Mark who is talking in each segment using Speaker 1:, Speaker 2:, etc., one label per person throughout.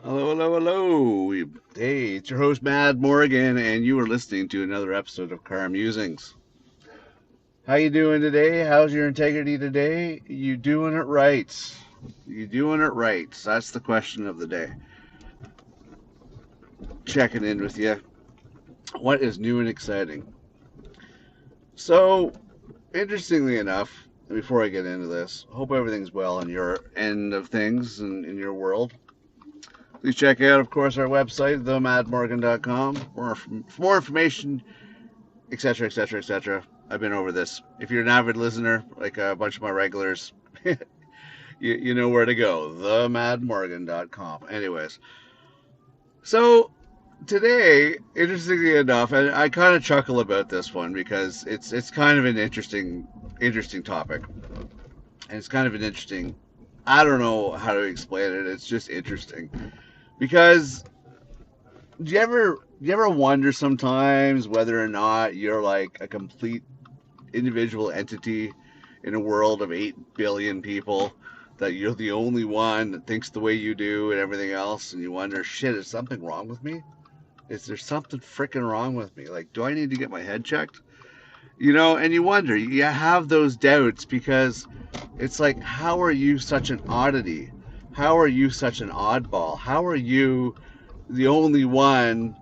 Speaker 1: Hello, hello, hello. Hey, it's your host, Mad Morgan, and you are listening to another episode of Car Musings. How you doing today? How's your integrity today? You doing it right? You doing it right? That's the question of the day. Checking in with you. What is new and exciting? So, interestingly enough, before I get into this, hope everything's well on your end of things and in your world. Please check out, of course, our website, themadmorgan.com, for more information, etc., etc., etc. I've been over this. If you're an avid listener, like a bunch of my regulars, you know where to go. Themadmorgan.com. Anyways, so today, interestingly enough, and I kind of chuckle about this one because it's kind of an interesting topic, and it's kind of an interesting. I don't know how to explain it. It's just interesting because do you ever wonder sometimes whether or not you're like a complete individual entity in a world of 8 billion people, that you're the only one that thinks the way you do and everything else, and you wonder, shit, is something wrong with me? Is there something freaking wrong with me? Like, do I need to get my head checked? And you wonder, you have those doubts because it's like, how are you such an oddity? How are you such an oddball? How are you the only one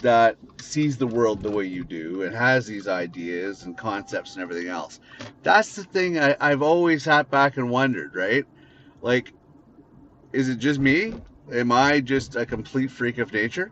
Speaker 1: that sees the world the way you do and has these ideas and concepts and everything else? That's the thing I've always sat back and wondered, right? Like, is it just me? Am I just a complete freak of nature?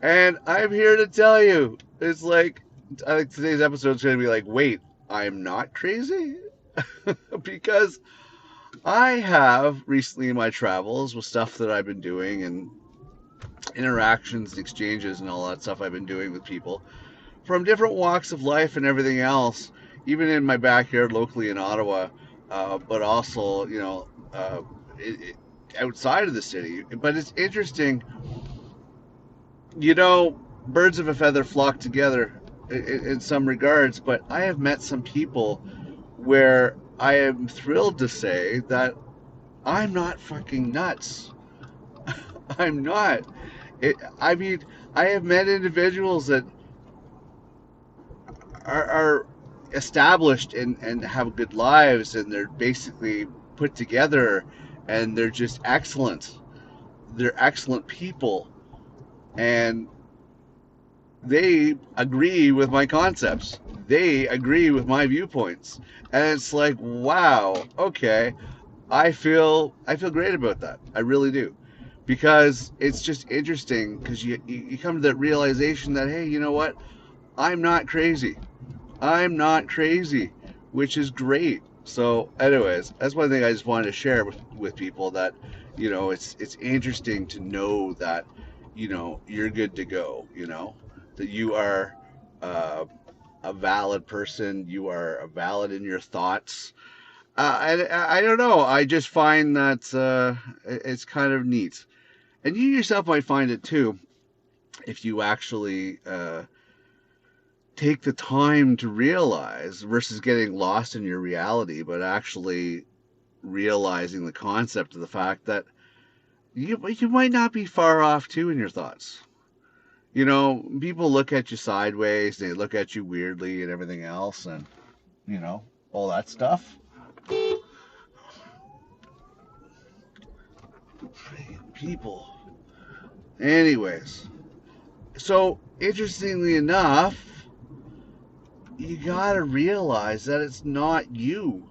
Speaker 1: And I'm here to tell you, it's like, I think today's episode is going to be like, wait, I'm not crazy? Because I have recently in my travels with stuff that I've been doing and interactions and exchanges and all that stuff I've been doing with people from different walks of life and everything else, even in my backyard locally in Ottawa, but also, it, it, outside of the city. But it's interesting, birds of a feather flock together in some regards, but I have met some people where I am thrilled to say that I'm not fucking nuts. I'm not. I mean, I have met individuals that are established and have good lives, and they're basically put together, and they're just excellent. They're excellent people, and they agree with my concepts. They agree with my viewpoints, and it's like, wow, okay, I feel great about that. I really do, because it's just interesting because you come to that realization that, hey, you know what? I'm not crazy. I'm not crazy, which is great. So, anyways, that's one thing I just wanted to share with people, that, it's interesting to know that, you're good to go, that you are uh, a valid person, you are valid in your thoughts. I don't know. I just find that it's kind of neat. And you yourself might find it too if you actually take the time to realize, versus getting lost in your reality, but actually realizing the concept of the fact that you might not be far off too in your thoughts. People look at you sideways, they look at you weirdly and everything else, and all that stuff. People. Anyways, so interestingly enough, you gotta realize that it's not you.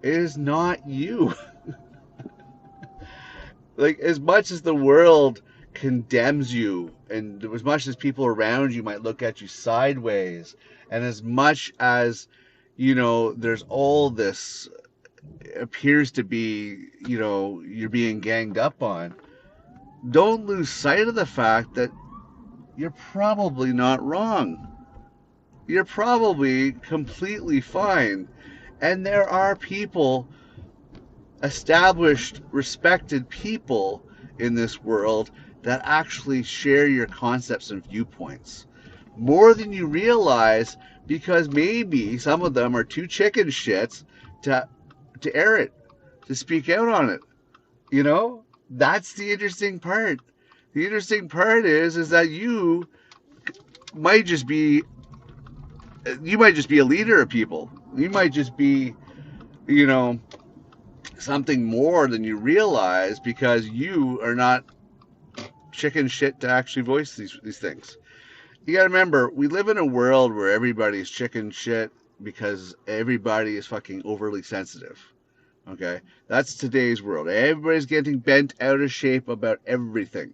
Speaker 1: It is not you. Like, as much as the world condemns you, and as much as people around you might look at you sideways, and as much as, there's all this appears to be, you're being ganged up on, don't lose sight of the fact that you're probably not wrong. You're probably completely fine. And there are people, established, respected people in this world, that actually share your concepts and viewpoints more than you realize, because maybe some of them are too chicken shits to air it, to speak out on it, you know? That's the interesting part. The interesting part is that might just be you might just be a leader of people. You might just be, you know, something more than you realize because you are not chicken shit to actually voice these things. You got to remember, we live in a world where everybody's chicken shit because everybody is fucking overly sensitive. Okay? That's today's world. Everybody's getting bent out of shape about everything.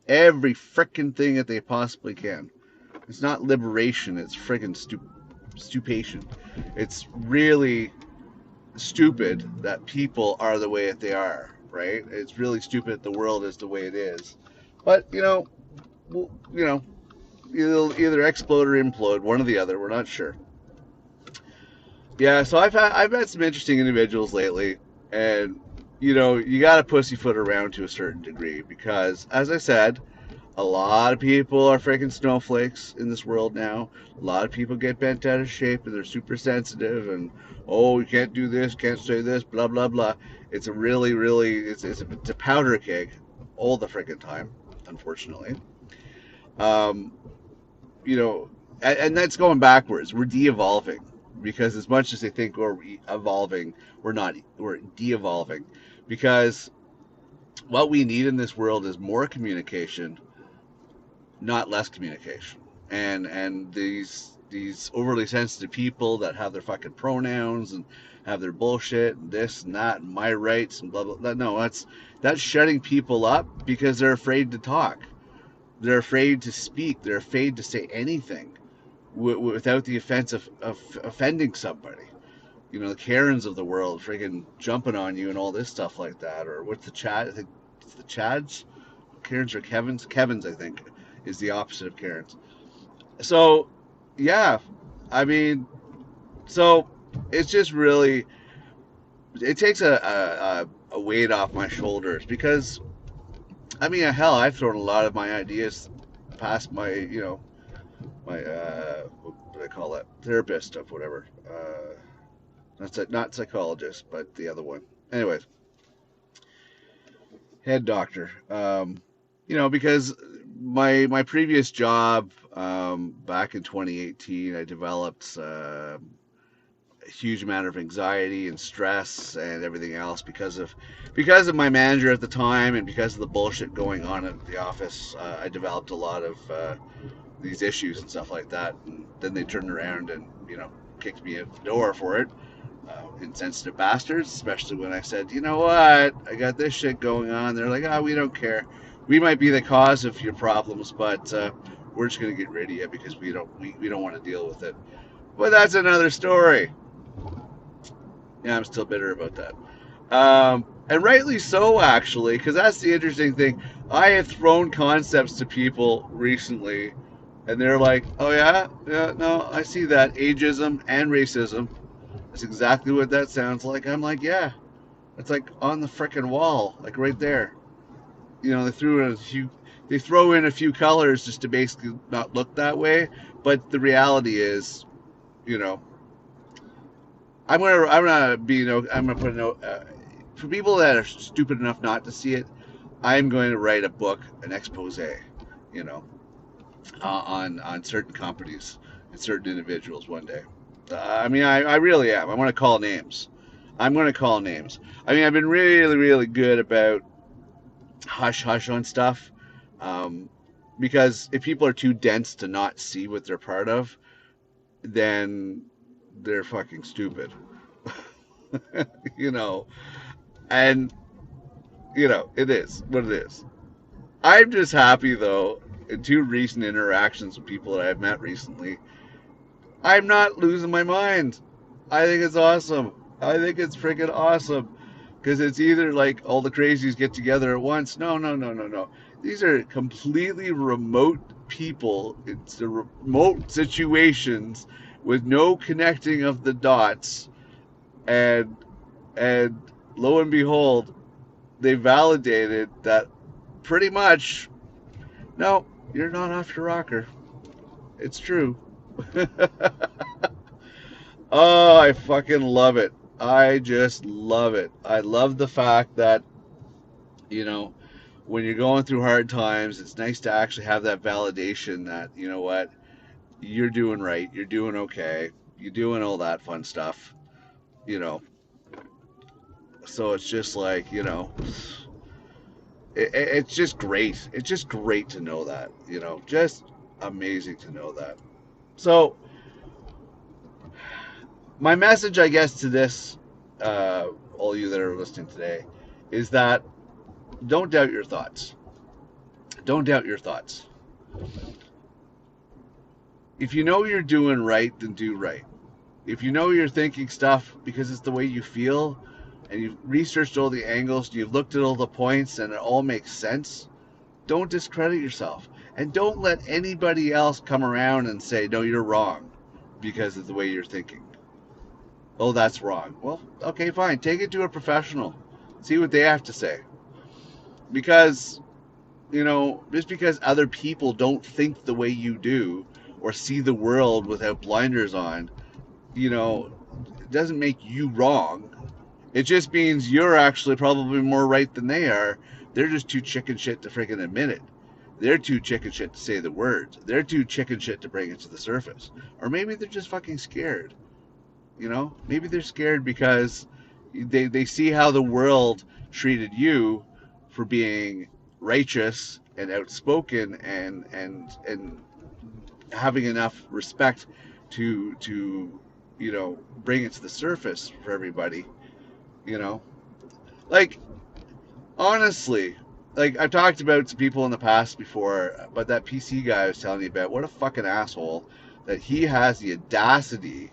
Speaker 1: Every frickin' thing that they possibly can. It's not liberation, it's friggin' stupation. It's really stupid that people are the way that they are, right? It's really stupid that the world is the way it is. But, well, it'll either explode or implode, one or the other. We're not sure. Yeah, so I've had some interesting individuals lately, and you got to pussyfoot around to a certain degree because, as I said, a lot of people are freaking snowflakes in this world now. A lot of people get bent out of shape and they're super sensitive and oh, you can't do this, can't say this, blah blah blah. It's a really, really it's a powder keg all the freaking time, unfortunately. Um, you know, and that's going backwards. We're de-evolving because as much as they think we're evolving, we're not. We're de-evolving because what we need in this world is more communication, not less communication. And these overly sensitive people that have their fucking pronouns and have their bullshit and this and that and my rights and blah blah blah. No, that's shutting people up because they're afraid to talk. They're afraid to speak. They're afraid to say anything without the offense of offending somebody. The Karens of the world freaking jumping on you and all this stuff like that. Or what's the Chad? I think it's the Chads. Karens or Kevins? Kevins, I think, is the opposite of Karens. So, yeah, I mean, so it's just really, it takes a weight off my shoulders because, I mean, hell, I've thrown a lot of my ideas past my what do I call that? Therapist of whatever. That's it, not psychologist, but the other one. Anyways, head doctor. Because my previous job back in 2018, I developed a huge amount of anxiety and stress and everything else because of my manager at the time and because of the bullshit going on at the office. I developed a lot of these issues and stuff like that. And then they turned around and kicked me out the door for it. Insensitive bastards, especially when I said, you know what, I got this shit going on. They're like, we don't care. We might be the cause of your problems, but we're just going to get rid of you because we don't want to deal with it. But that's another story. Yeah, I'm still bitter about that. And rightly so, actually, because that's the interesting thing. I have thrown concepts to people recently, and they're like, oh, yeah? Yeah, no, I see that. Ageism and racism. That's exactly what that sounds like. I'm like, yeah. It's like on the frickin' wall, like right there. They throw in a few colors just to basically not look that way. But the reality is, you know, I'm gonna put a note for people that are stupid enough not to see it. I'm going to write a book, an expose, you know, on certain companies and certain individuals one day. I really am. I want to call names. I'm going to call names. I mean, I've been really, really good about hush hush on stuff, because if people are too dense to not see what they're part of, then they're fucking stupid. you know, and it is what it is. I'm just happy though. In two recent interactions with people that I've met recently, I'm not losing my mind. I think it's awesome. I think it's freaking awesome. Because it's either like all the crazies get together at once. No, no, no, no, no. These are completely remote people. It's the remote situations with no connecting of the dots. And and lo and behold, they validated that pretty much, no, you're not off your rocker. It's true. Oh, I fucking love it. I just love it. I love the fact that, You know, when you're going through hard times, it's nice to actually have that validation that, you know what, you're doing right, you're doing okay, you're doing all that fun stuff, you know. So it's just like, it's just great. It's just great to know that, just amazing to know that. So, my message, I guess, to this, all you that are listening today, is that don't doubt your thoughts. Don't doubt your thoughts. If you know you're doing right, then do right. If you know you're thinking stuff because it's the way you feel, and you've researched all the angles, you've looked at all the points, and it all makes sense, don't discredit yourself. And don't let anybody else come around and say, no, you're wrong because of the way you're thinking. Oh, that's wrong. Well, okay, fine. Take it to a professional. See what they have to say. Because, just because other people don't think the way you do or see the world without blinders on, it doesn't make you wrong. It just means you're actually probably more right than they are. They're just too chicken shit to freaking admit it. They're too chicken shit to say the words. They're too chicken shit to bring it to the surface. Or maybe they're just fucking scared. Maybe they're scared because they see how the world treated you for being righteous and outspoken and having enough respect to bring it to the surface for everybody. You know, like honestly, like I've talked about to people in the past before, but that PC guy I was telling you about, what a fucking asshole that he has the audacity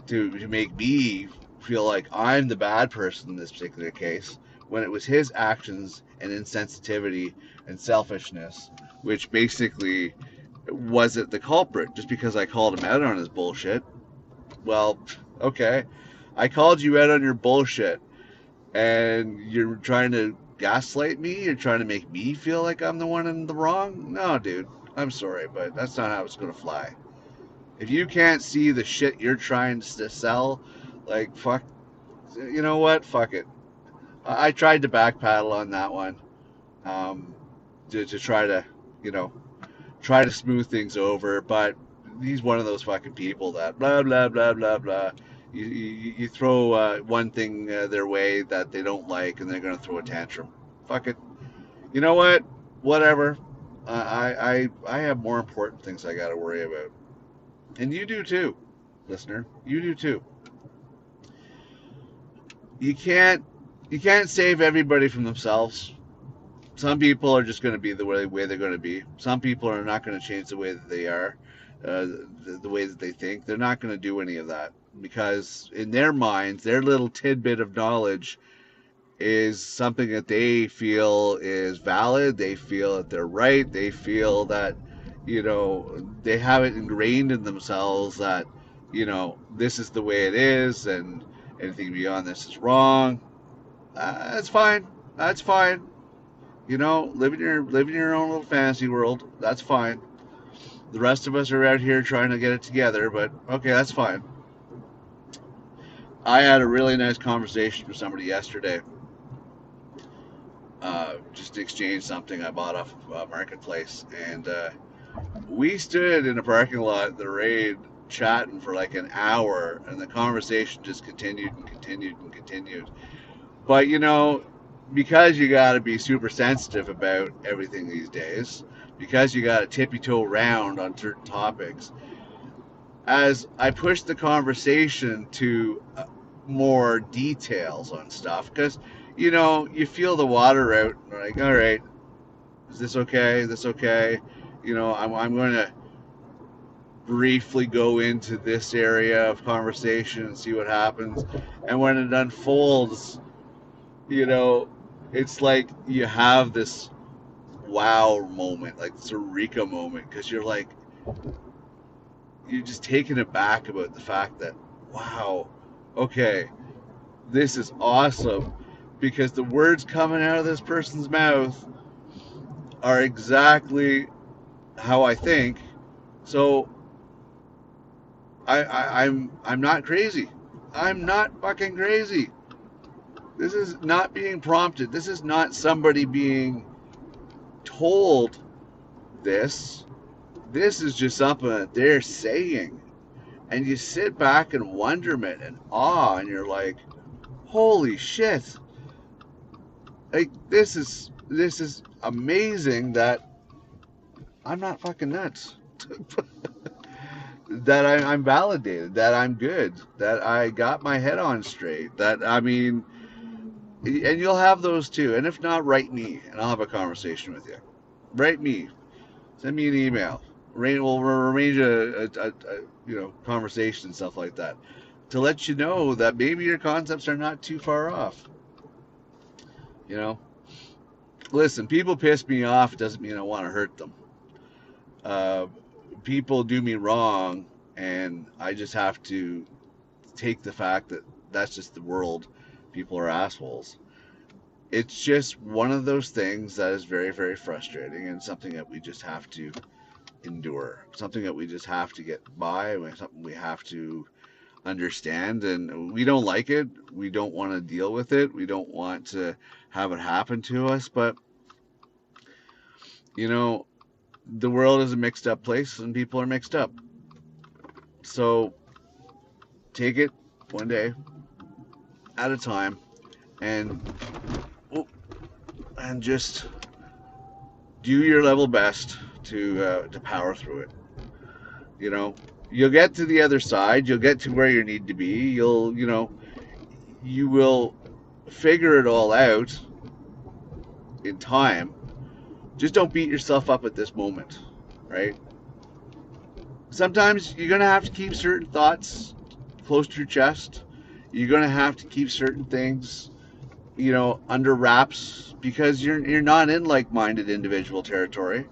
Speaker 1: to make me feel like I'm the bad person in this particular case when it was his actions and insensitivity and selfishness which basically wasn't the culprit just because I called him out on his bullshit. Well, okay. I called you out on your bullshit and you're trying to gaslight me? You're trying to make me feel like I'm the one in the wrong? No, dude. I'm sorry, but that's not how it's going to fly. If you can't see the shit you're trying to sell, like, fuck, you know what? Fuck it. I tried to backpedal on that one um, to try to, you know, try to smooth things over, but he's one of those fucking people that blah, blah, blah, blah, blah. You throw one thing their way that they don't like, and they're going to throw a tantrum. Fuck it. You know what? Whatever. I have more important things I got to worry about. And you do too, listener. You do too. You can't you can't save everybody from themselves. Some people are just going to be the way they're going to be. Some people are not going to change the way that they are, the way that they think. They're not going to do any of that because in their minds, their little tidbit of knowledge is something that they feel is valid. They feel that they're right. They feel that, they have it ingrained in themselves that, this is the way it is and anything beyond this is wrong. That's fine. That's fine. Live in your own little fantasy world. That's fine. The rest of us are out here trying to get it together, but okay, that's fine. I had a really nice conversation with somebody yesterday, just to exchange something I bought off of Marketplace, and we stood in a parking lot at the raid chatting for like an hour, and the conversation just continued and continued and continued. But because you got to be super sensitive about everything these days, because you got to tippy toe around on certain topics, as I push the conversation to more details on stuff, because you feel the water out, like, all right, is this okay? Is this okay? I'm going to briefly go into this area of conversation and see what happens. And when it unfolds, you know, it's like you have this wow moment, like this eureka moment, because you're just taken aback about the fact that, wow, okay, this is awesome, because the words coming out of this person's mouth are exactly how I think. So I'm not crazy. I'm not fucking crazy. This is not being prompted. This is not somebody being told this. This is just something that they're saying. And you sit back in wonderment and awe, and you're like, holy shit. Like, this is amazing that I'm not fucking nuts. That I'm validated, that I'm good, that I got my head on straight. That, I mean, and you'll have those too. And if not, write me and I'll have a conversation with you. Write me, send me an email. We'll arrange a conversation and stuff like that to let you know that maybe your concepts are not too far off. You know, listen, people piss me off. It doesn't mean I want to hurt them. Uh, People do me wrong, and I just have to take the fact that that's just the world. People are assholes. It's just one of those things that is very, very frustrating, and something that we just have to endure, something that we just have to get by, something we have to understand. And we don't like it, we don't want to deal with it, we don't want to have it happen to us. But you know, the world is a mixed up place and people are mixed up. So take it one day at a time, and and just do your level best to power through it. You know, you'll get to the other side. You'll get to where you need to be. You will figure it all out in time. Just don't beat yourself up at this moment, right? Sometimes you're gonna have to keep certain thoughts close to your chest. You're gonna have to keep certain things, under wraps, because you're not in like-minded individual territory.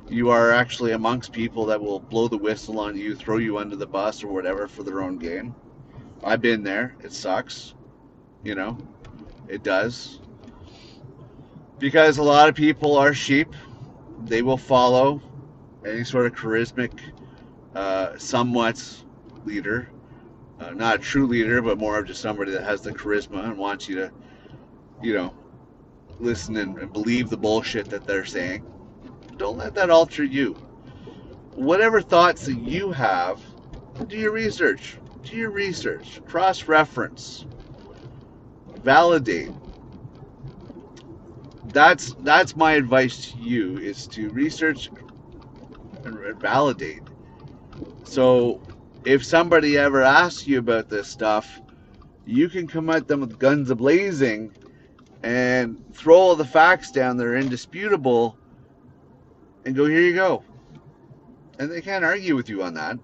Speaker 1: You are actually amongst people that will blow the whistle on you, throw you under the bus or whatever for their own gain. I've been there. It sucks. You know, it does. Because a lot of people are sheep. They will follow any sort of charismatic, somewhat leader. Not a true leader, but more of just somebody that has the charisma and wants you to, you know, listen and believe the bullshit that they're saying. Don't let that alter you. Whatever thoughts that you have, do your research. Do your research. Cross-reference. Validate. That's my advice to you, is to research and validate. So if somebody ever asks you about this stuff, you can come at them with guns a-blazing and throw all the facts down that are indisputable and go, here you go. And they can't argue with you on that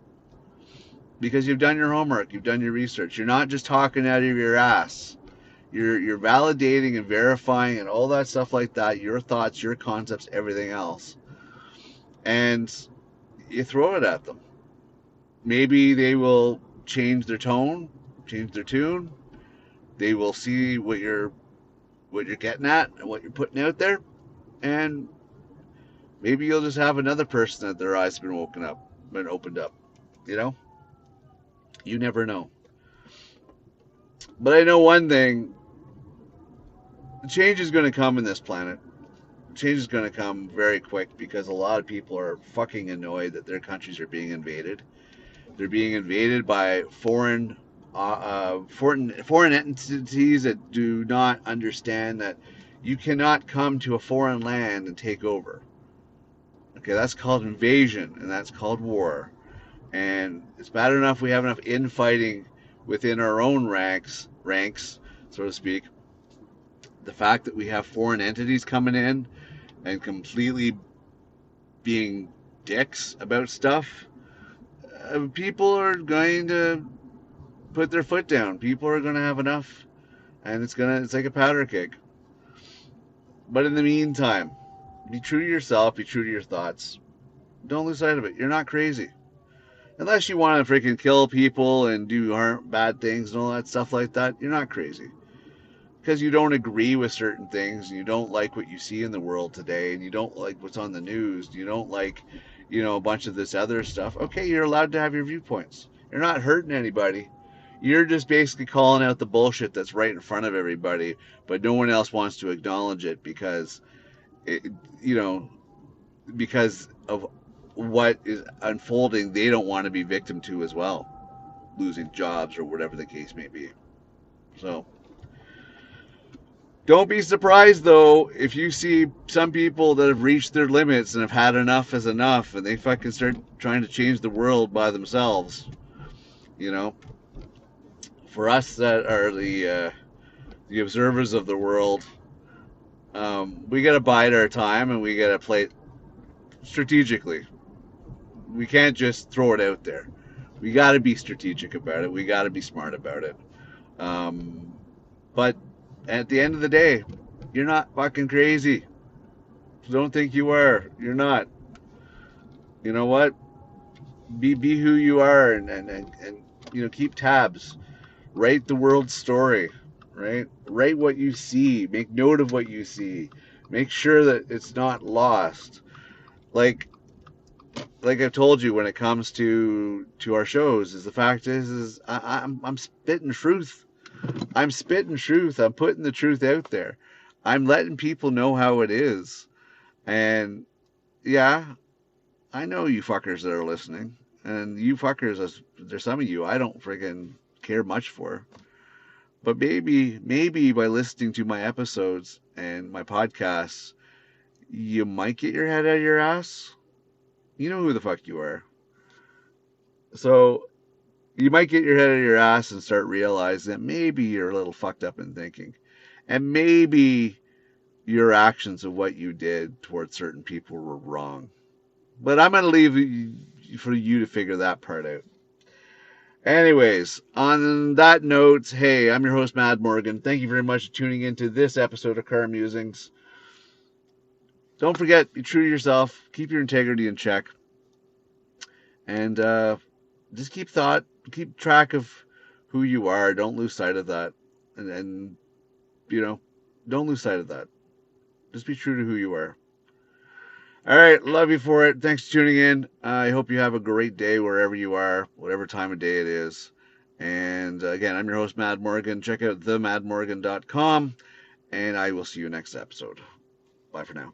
Speaker 1: because you've done your homework, you've done your research. You're not just talking out of your ass. You're validating and verifying and all that stuff like that, your thoughts, your concepts, everything else. And you throw it at them. Maybe they will change their tone, change their tune. They will see what you're getting at and what you're putting out there. And maybe you'll just have another person that their eyes have been opened up. You know? You never know. But I know one thing. Change is going to come in this planet. Change is going to come very quick because a lot of people are fucking annoyed that their countries are being invaded. They're being invaded by foreign entities that do not understand that you cannot come to a foreign land and take over. Okay, that's called invasion, and that's called war. And it's bad enough we have enough infighting within our own ranks, so to speak. The fact that we have foreign entities coming in and completely being dicks about stuff, people are going to put their foot down. People are going to have enough, and it's like a powder keg. But in the meantime, be true to yourself, be true to your thoughts. Don't lose sight of it. You're not crazy. Unless you want to freaking kill people and do bad things and all that stuff like that, you're not crazy. Because you don't agree with certain things, and you don't like what you see in the world today, and you don't like what's on the news, and you don't like, a bunch of this other stuff. Okay, you're allowed to have your viewpoints. You're not hurting anybody. You're just basically calling out the bullshit that's right in front of everybody, but no one else wants to acknowledge it because it, you know, because of what is unfolding. They don't want to be victim to as well, losing jobs or whatever the case may be. So don't be surprised though if you see some people that have reached their limits and have had enough is enough, and they fucking start trying to change the world by themselves. You know, for us that are the observers of the world, we got to bide our time and we got to play it strategically. We can't just throw it out there. We got to be strategic about it. We got to be smart about it. Um, but at the end of the day, you're not fucking crazy. Don't think you are. You're not. You know what? Be who you are, and keep tabs. Write the world's story. Right. Write what you see. Make note of what you see. Make sure that it's not lost. Like like I've told you when it comes to our shows, is the fact is I'm spitting truth. I'm spitting truth. I'm putting the truth out there. I'm letting people know how it is. And yeah, I know you fuckers that are listening. And you fuckers, there's some of you I don't friggin' care much for. But maybe by listening to my episodes and my podcasts, you might get your head out of your ass. You know who the fuck you are. So you might get your head out of your ass and start realizing that maybe you're a little fucked up in thinking. And maybe your actions of what you did towards certain people were wrong. But I'm going to leave for you to figure that part out. Anyways, on that note, hey, I'm your host, Mad Morgan. Thank you very much for tuning into this episode of Car Musings. Don't forget, be true to yourself, keep your integrity in check, and just keep track of who you are. Don't lose sight of that, and you know, don't lose sight of that. Just be true to who you are. All right, love you for it. Thanks for tuning in. I hope you have a great day wherever you are, whatever time of day it is. And again, I'm your host, Mad Morgan. Check out themadmorgan.com, and I will see you next episode. Bye for now.